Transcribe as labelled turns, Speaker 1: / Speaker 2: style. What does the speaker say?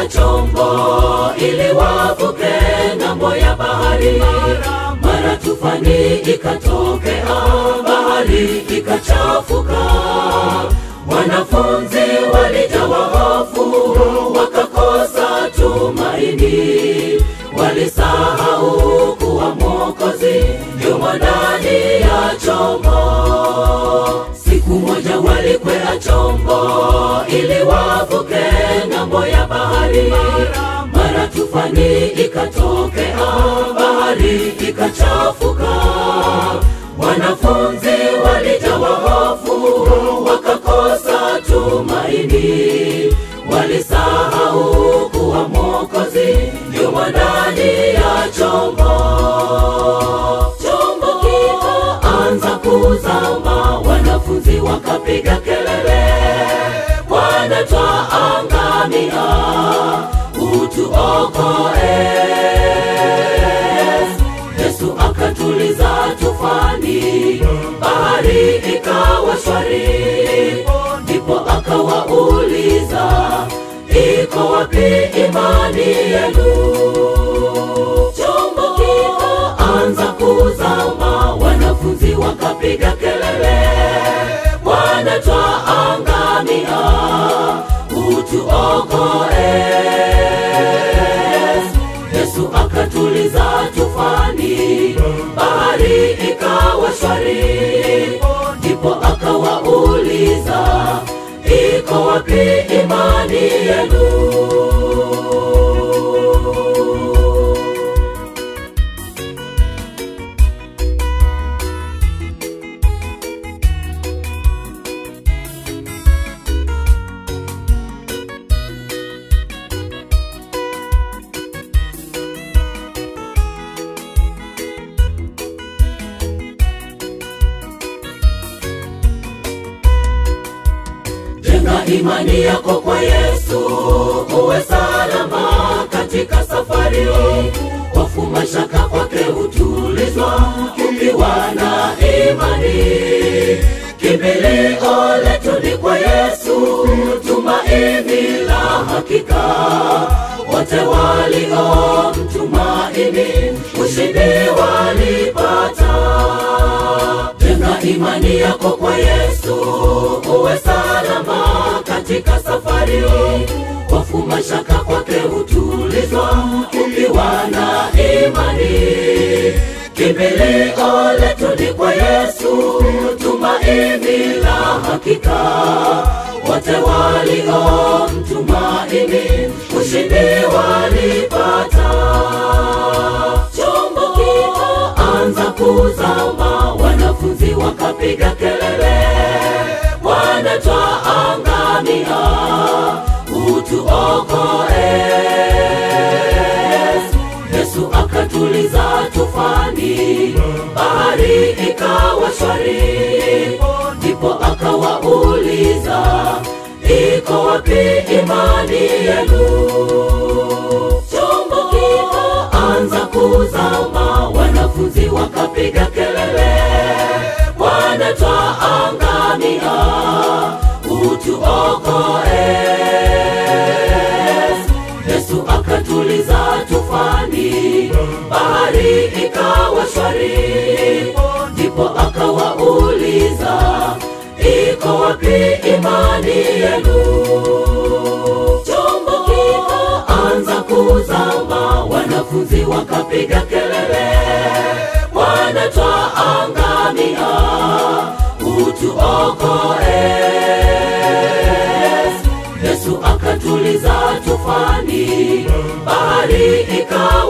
Speaker 1: chombo ili wavuke ng'ambo ya bahari. Mara tufani ikatokea, bahari ikachafuka. Wanafunzi walijawa hofu, wakakosa tumaini. Walisahau kuwa Mwokozi yumo ndani ya chombo. Siku moja walikwea chombo ili wavuke ng'ambo ya bahari. Mara tufani ikatokea, bahari ikachafuka. Wanafunzi walijawa hofu, wakakosa tumaini. Walisahau kuwa Mwokozi yumo ndani ya chombo. Chombo kikaanza kuzama, wanafunzi wakapiga kelele, Bwana twaangamia, utuokoe. Yesu akatuliza tufani, bahari ikawa shwari. Ndipo akawauliza, iko wapi imani yenu? Chombo kikaanza kuzama, wanafunzi wakapiga kelele, Bwana twaangamia, utuokoe. Yesu akatuliza tufani, bahari ikawa shwari. Ndipo akawauliza, iko wapi imani yenu? Jenga imani yako kwa Yesu, uwe salama katika safari. Hofu mashaka kwake hutulizwa, ukiwa na imani. Kimbilio letu ni kwa Yesu, tumaini la hakika. Wote waliomtumaini, ushindi walipata. Jenga imani yako kwa Yesu, uwe salama katika safari. Hofu mashaka kwake hutulizwa, ukiwa na imani. Kimbilio letu ni kwa Yesu, tumaini la hakika. Wote waliomtumaini, ushindi walipata. Chombo kikaanza kuzama, wanafunzi wakapiga kelele, Bwana twaangamia, utuokoe. Yesu akatuliza tufani, bahari ikawa shwari. Ndipo akawauliza, iko wapi imani yenu? Chombo kikaanza kuzama, wanafunzi wakapiga kelele, Bwana twaangamia, utuokoe. Yesu akatuliza tufani, bahari ikawa shwari. Ndipo akawauliza, iko wapi imani yenu? Chombo kikaanza kuzama, wanafunzi wakapiga kelele, Bwana twaangamia, utuokoe. Yesu akatuliza tufani, bahari ikawa